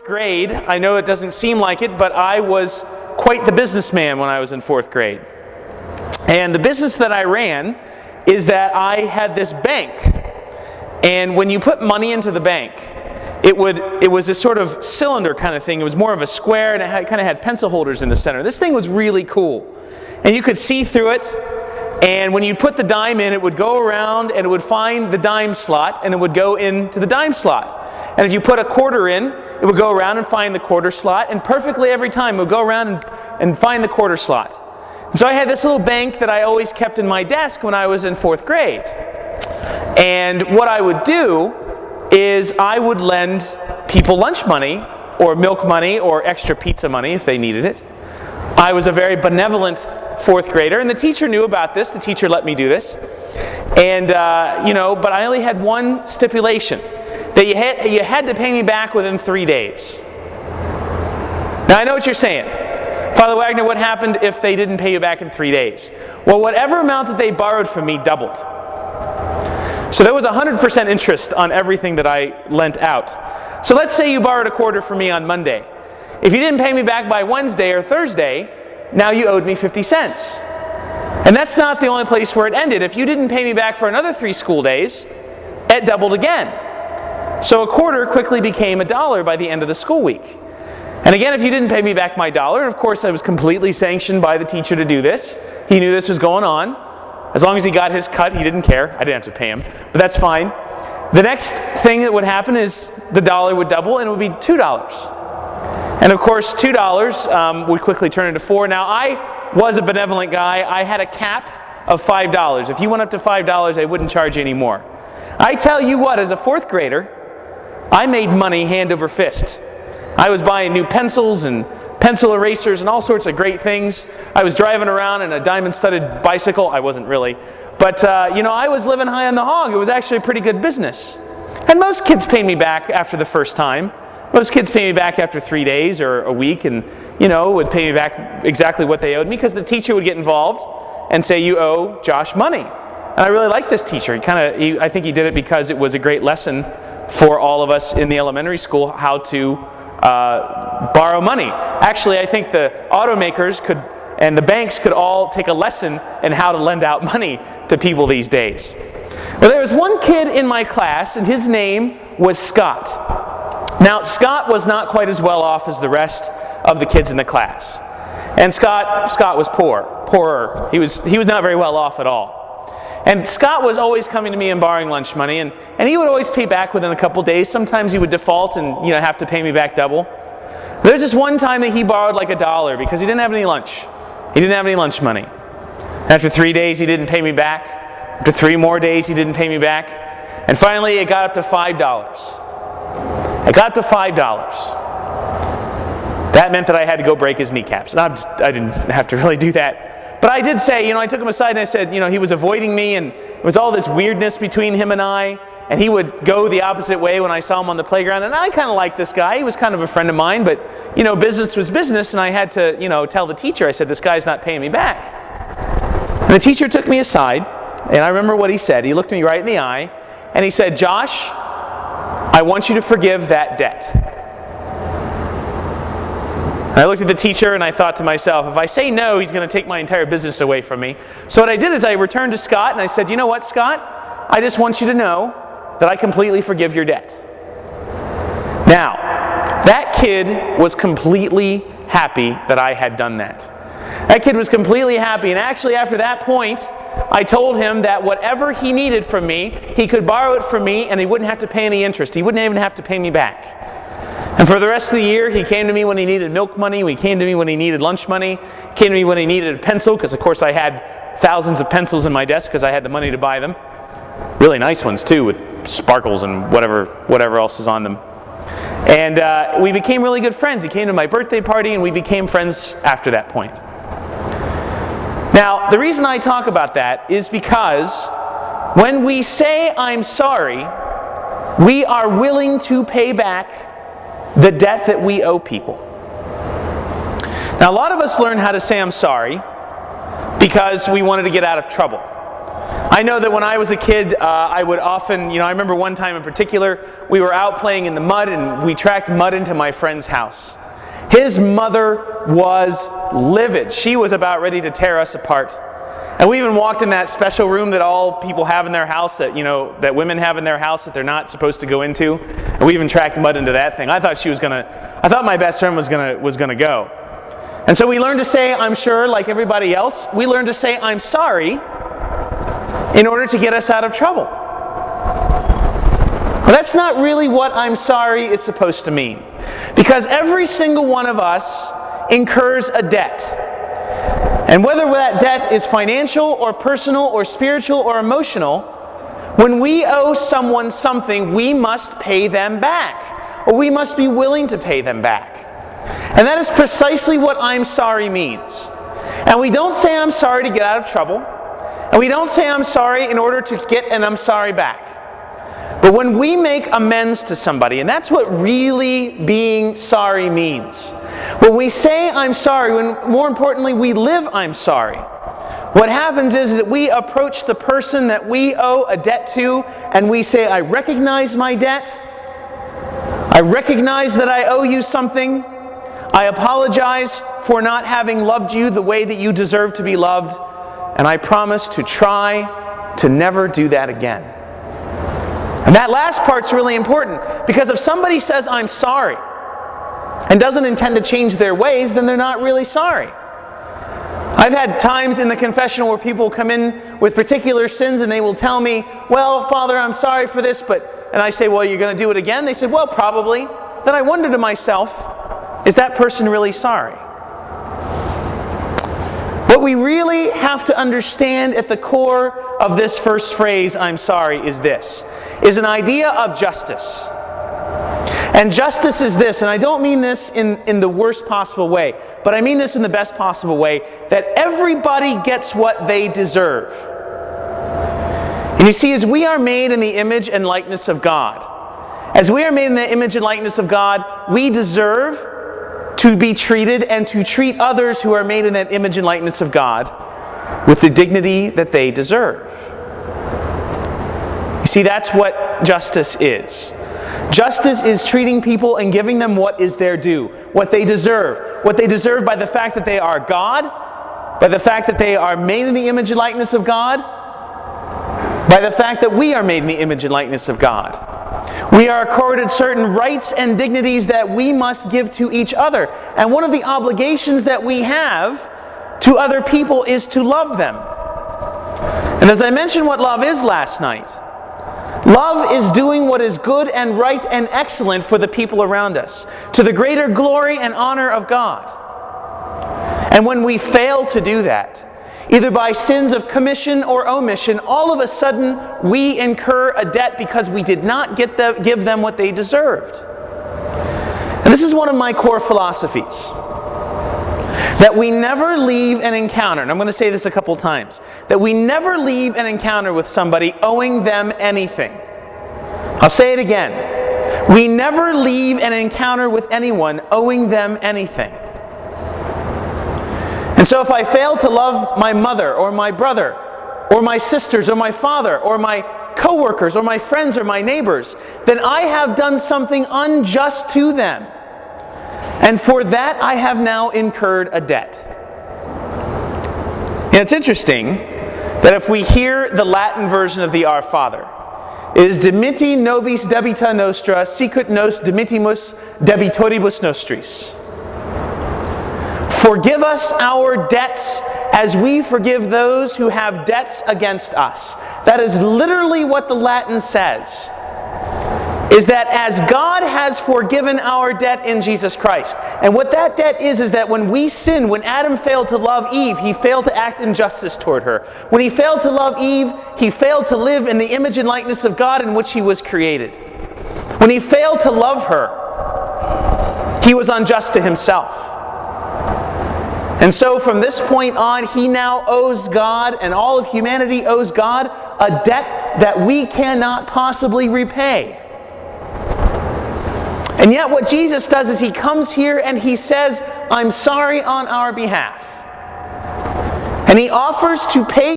Grade, I know it doesn't seem like it, but I was quite the businessman when I was in 4th grade. And the business that I ran is that I had this bank. And when you put money into the bank, it was this sort of cylinder kind of thing. It was more of a square, and it kind of had pencil holders in the center. This thing was really cool. And you could see through it. And when you put the dime in, it would go around and it would find the dime slot and it would go into the dime slot. And if you put a quarter in, it would go around and find the quarter slot, and perfectly every time it would go around and find the quarter slot. And so I had this little bank that I always kept in my desk when I was in 4th grade. And what I would do is I would lend people lunch money or milk money or extra pizza money if they needed it. I was a very benevolent 4th grader, and the teacher knew about this. The teacher let me do this. And, but I only had one stipulation, that you had to pay me back within 3 days. Now, I know what you're saying. Father Wagner, what happened if they didn't pay you back in 3 days? Well, whatever amount that they borrowed from me doubled. So there was 100% interest on everything that I lent out. So let's say you borrowed a quarter from me on Monday. If you didn't pay me back by Wednesday or Thursday, now you owed me 50 cents. And that's not the only place where it ended. If you didn't pay me back for another 3 school days, it doubled again. So a quarter quickly became $1 by the end of the school week. And again, if you didn't pay me back my $1, and of course I was completely sanctioned by the teacher to do this. He knew this was going on. As long as he got his cut, he didn't care. I didn't have to pay him, but that's fine. The next thing that would happen is the $1 would double and it would be $2. And of course, $2 would quickly turn into $4. Now, I was a benevolent guy. I had a cap of $5. If you went up to $5, I wouldn't charge you anymore. I tell you what, as a 4th grader, I made money hand over fist. I was buying new pencils and pencil erasers and all sorts of great things. I was driving around in a diamond-studded bicycle. I wasn't really. But, I was living high on the hog. It was actually a pretty good business. And most kids paid me back after the first time. Most kids pay me back after 3 days or a week and, would pay me back exactly what they owed me, because the teacher would get involved and say, you owe Josh money. And I really liked this teacher. I think he did it because it was a great lesson for all of us in the elementary school how to borrow money. Actually, I think the automakers and the banks could all take a lesson in how to lend out money to people these days. Well, there was one kid in my class, and his name was Scott. Now, Scott was not quite as well off as the rest of the kids in the class. And Scott was poorer. He was not very well off at all. And Scott was always coming to me and borrowing lunch money, and he would always pay back within a couple days. Sometimes he would default and have to pay me back double. There's this one time that he borrowed like $1 because he didn't have any lunch. He didn't have any lunch money. After 3 days, he didn't pay me back. After 3 more days, he didn't pay me back. And finally, it got up to $5. It got to $5. That meant that I had to go break his kneecaps. And I didn't have to really do that. But I did say, I took him aside and I said, he was avoiding me, and it was all this weirdness between him and I. And he would go the opposite way when I saw him on the playground. And I kind of liked this guy. He was kind of a friend of mine. But, business was business. And I had to, tell the teacher, I said, this guy's not paying me back. And the teacher took me aside. And I remember what he said. He looked me right in the eye. And he said, Josh, I want you to forgive that debt. And I looked at the teacher and I thought to myself, if I say no, he's going to take my entire business away from me. So what I did is I returned to Scott and I said, you know what, Scott? I just want you to know that I completely forgive your debt. Now, that kid was completely happy that I had done that. That kid was completely happy, and actually after that point, I told him that whatever he needed from me, he could borrow it from me and he wouldn't have to pay any interest. He wouldn't even have to pay me back. And for the rest of the year, he came to me when he needed milk money. He came to me when he needed lunch money. He came to me when he needed a pencil, because of course I had thousands of pencils in my desk because I had the money to buy them. Really nice ones too, with sparkles and whatever else was on them. And we became really good friends. He came to my birthday party and we became friends after that point. Now, the reason I talk about that is because when we say I'm sorry, we are willing to pay back the debt that we owe people. Now, a lot of us learn how to say I'm sorry because we wanted to get out of trouble. I know that when I was a kid, I would often, I remember one time in particular, we were out playing in the mud and we tracked mud into my friend's house. His mother was livid. She was about ready to tear us apart. And we even walked in that special room that all people have in their house, that that women have in their house that they're not supposed to go into. And we even tracked mud into that thing. I thought my best friend was gonna go. And so we learned to say, I'm sure, like everybody else, we learned to say, I'm sorry, in order to get us out of trouble. Well, that's not really what I'm sorry is supposed to mean. Because every single one of us incurs a debt. And whether that debt is financial or personal or spiritual or emotional, when we owe someone something, we must pay them back. Or we must be willing to pay them back. And that is precisely what I'm sorry means. And we don't say I'm sorry to get out of trouble. And we don't say I'm sorry in order to get an I'm sorry back. But when we make amends to somebody, and that's what really being sorry means. When we say I'm sorry, when more importantly we live I'm sorry, what happens is that we approach the person that we owe a debt to and we say, I recognize my debt. I recognize that I owe you something. I apologize for not having loved you the way that you deserve to be loved. And I promise to try to never do that again. And that last part's really important, because if somebody says, I'm sorry, and doesn't intend to change their ways, then they're not really sorry. I've had times in the confessional where people come in with particular sins and they will tell me, well, Father, I'm sorry for this, and I say, well, you're going to do it again? They said, well, probably. Then I wonder to myself, is that person really sorry? What we really have to understand at the core of this first phrase, I'm sorry, is an idea of justice. And justice is this, and I don't mean this in the worst possible way, but I mean this in the best possible way, that everybody gets what they deserve. And you see, as we are made in the image and likeness of God, we deserve to be treated and to treat others who are made in that image and likeness of God with the dignity that they deserve. You see, that's what justice is. Justice is treating people and giving them what is their due, what they deserve. What they deserve by the fact that they are God, by the fact that they are made in the image and likeness of God, by the fact that we are made in the image and likeness of God. We are accorded certain rights and dignities that we must give to each other. And one of the obligations that we have to other people is to love them. And as I mentioned what love is last night, love is doing what is good and right and excellent for the people around us, to the greater glory and honor of God. And when we fail to do that, either by sins of commission or omission, all of a sudden we incur a debt because we did not give them what they deserved. And this is one of my core philosophies. That we never leave an encounter, and I'm going to say this a couple times, that we never leave an encounter with somebody owing them anything. I'll say it again. We never leave an encounter with anyone owing them anything. And so if I fail to love my mother or my brother or my sisters or my father or my coworkers or my friends or my neighbors, then I have done something unjust to them. And for that I have now incurred a debt. And it's interesting that if we hear the Latin version of the Our Father, it is Dimitti nobis debita nostra, sicut nos dimittimus debitoribus nostris. Forgive us our debts as we forgive those who have debts against us. That is literally what the Latin says. Is that as God has forgiven our debt in Jesus Christ. And what that debt is that when we sin, when Adam failed to love Eve, he failed to act in justice toward her. When he failed to love Eve, he failed to live in the image and likeness of God in which he was created. When he failed to love her, he was unjust to himself. And so from this point on, he now owes God, and all of humanity owes God, a debt that we cannot possibly repay. And yet what Jesus does is he comes here and he says, I'm sorry on our behalf. And he offers to pay